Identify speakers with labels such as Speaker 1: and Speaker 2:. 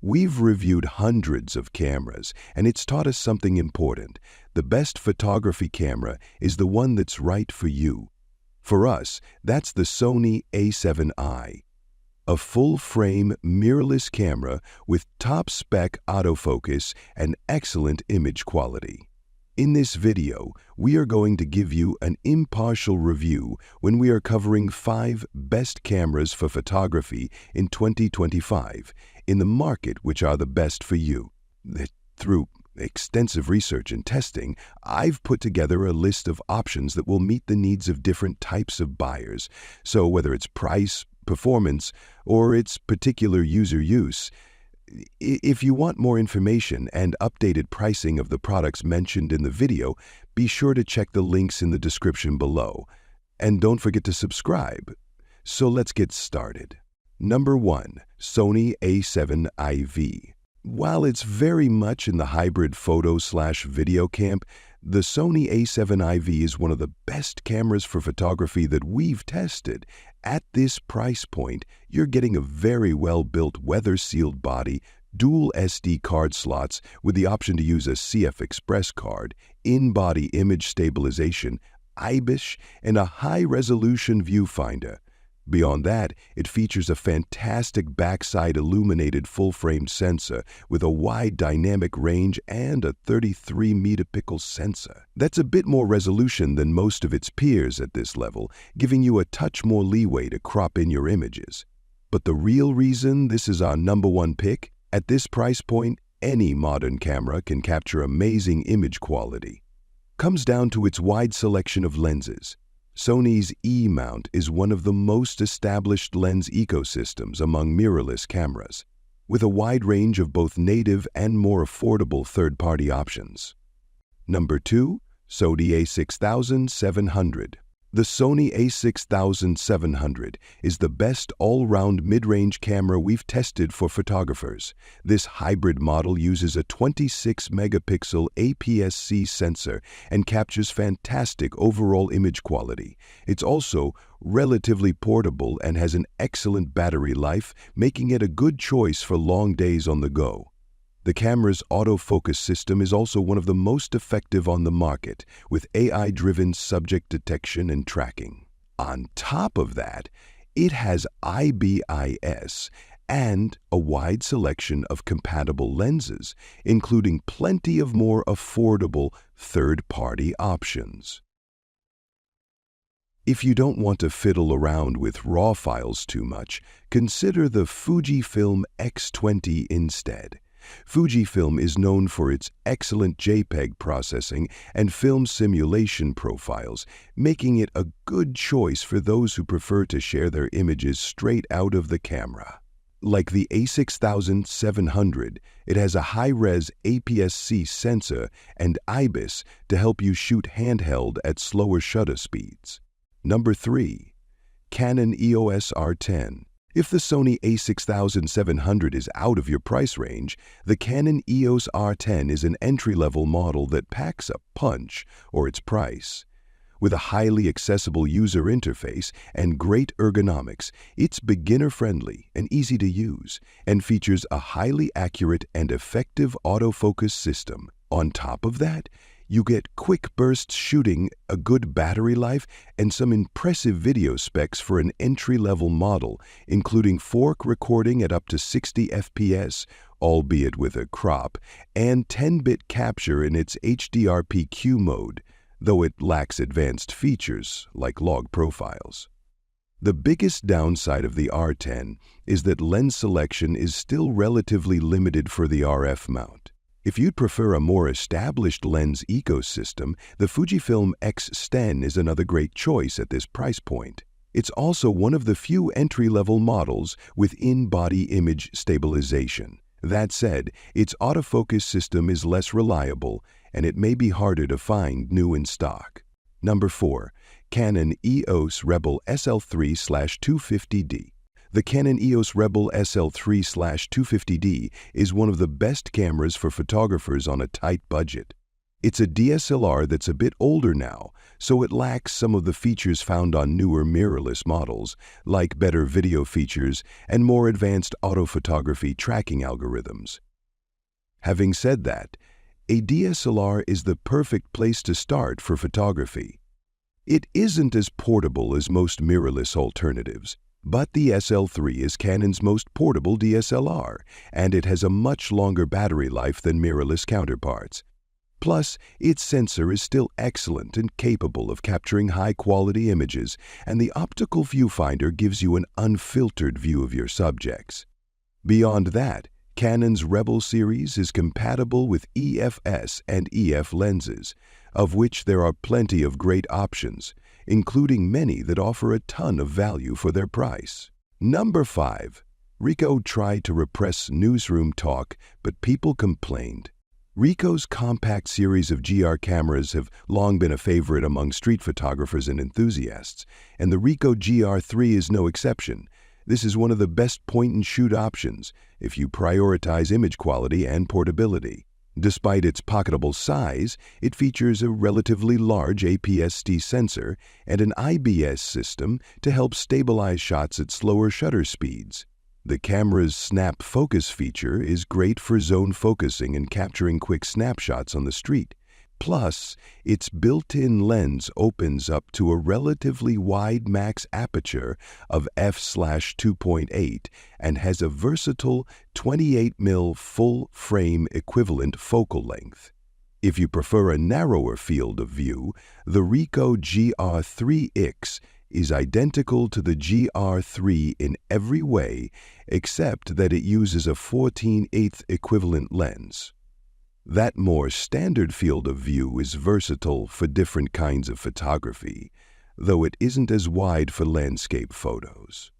Speaker 1: We've reviewed hundreds of cameras, and it's taught us something important. The best photography camera is the one that's right for you. For us, that's the Sony A7i, a full-frame, mirrorless camera with top-spec autofocus and excellent image quality. In this video, we are going to give you an impartial review when we are covering 5 best cameras for photography in 2025 in the market which are the best for you. Through extensive research and testing, I've put together a list of options that will meet the needs of different types of buyers. So whether it's price, performance, or its particular user use, if you want more information and updated pricing of the products mentioned in the video, be sure to check the links in the description below. And don't forget to subscribe. So let's get started. Number 1. Sony A7IV. While it's very much in the hybrid photo/video camp, the Sony A7IV is one of the best cameras for photography that we've tested. At this price point, you're getting a very well-built weather-sealed body, dual SD card slots with the option to use a CF Express card, in-body image stabilization, IBIS, and a high-resolution viewfinder. Beyond that, it features a fantastic backside illuminated full-frame sensor with a wide dynamic range and a 33 megapixel sensor. That's a bit more resolution than most of its peers at this level, giving you a touch more leeway to crop in your images. But the real reason this is our number 1 pick, at this price point, any modern camera can capture amazing image quality. Comes down to its wide selection of lenses. Sony's E-mount is one of the most established lens ecosystems among mirrorless cameras, with a wide range of both native and more affordable third-party options. Number 2. Sony A6700. The Sony A6700 is the best all-round mid-range camera we've tested for photographers. This hybrid model uses a 26-megapixel APS-C sensor and captures fantastic overall image quality. It's also relatively portable and has an excellent battery life, making it a good choice for long days on the go. The camera's autofocus system is also one of the most effective on the market, with AI-driven subject detection and tracking. On top of that, it has IBIS and a wide selection of compatible lenses, including plenty of more affordable third-party options. If you don't want to fiddle around with RAW files too much, consider the Fujifilm X20 instead. Fujifilm is known for its excellent JPEG processing and film simulation profiles, making it a good choice for those who prefer to share their images straight out of the camera. Like the A6700, it has a high-res APS-C sensor and IBIS to help you shoot handheld at slower shutter speeds. Number 3. Canon EOS R10. If the Sony A6700 is out of your price range, the Canon EOS R10 is an entry-level model that packs a punch for its price. With a highly accessible user interface and great ergonomics, it's beginner-friendly and easy to use, and features a highly accurate and effective autofocus system. On top of that, you get quick burst shooting, a good battery life, and some impressive video specs for an entry-level model, including 4K recording at up to 60 FPS, albeit with a crop, and 10-bit capture in its HDR-PQ mode, though it lacks advanced features like log profiles. The biggest downside of the R10 is that lens selection is still relatively limited for the RF mount. If you'd prefer a more established lens ecosystem, the Fujifilm X10 is another great choice at this price point. It's also one of the few entry-level models with in-body image stabilization. That said, its autofocus system is less reliable, and it may be harder to find new in stock. Number 4. Canon EOS Rebel SL3/250D. The Canon EOS Rebel SL3/250D is one of the best cameras for photographers on a tight budget. It's a DSLR that's a bit older now, so it lacks some of the features found on newer mirrorless models, like better video features and more advanced autophotography tracking algorithms. Having said that, a DSLR is the perfect place to start for photography. It isn't as portable as most mirrorless alternatives, but the SL3 is Canon's most portable DSLR, and it has a much longer battery life than mirrorless counterparts. Plus, its sensor is still excellent and capable of capturing high-quality images, and the optical viewfinder gives you an unfiltered view of your subjects. Beyond that, Canon's Rebel series is compatible with EFS and EF lenses, of which there are plenty of great options, including many that offer a ton of value for their price. Number 5. Ricoh tried to repress newsroom talk, but people complained. Ricoh's compact series of GR cameras have long been a favorite among street photographers and enthusiasts, and the Ricoh GR3 is no exception. This is one of the best point-and-shoot options if you prioritize image quality and portability. Despite its pocketable size, it features a relatively large APS-C sensor and an IBS system to help stabilize shots at slower shutter speeds. The camera's snap focus feature is great for zone focusing and capturing quick snapshots on the street. Plus, its built-in lens opens up to a relatively wide max aperture of f/2.8 and has a versatile 28mm full-frame equivalent focal length. If you prefer a narrower field of view, the Ricoh GR3X is identical to the GR3 in every way except that it uses a 14/8 equivalent lens. That more standard field of view is versatile for different kinds of photography, though it isn't as wide for landscape photos.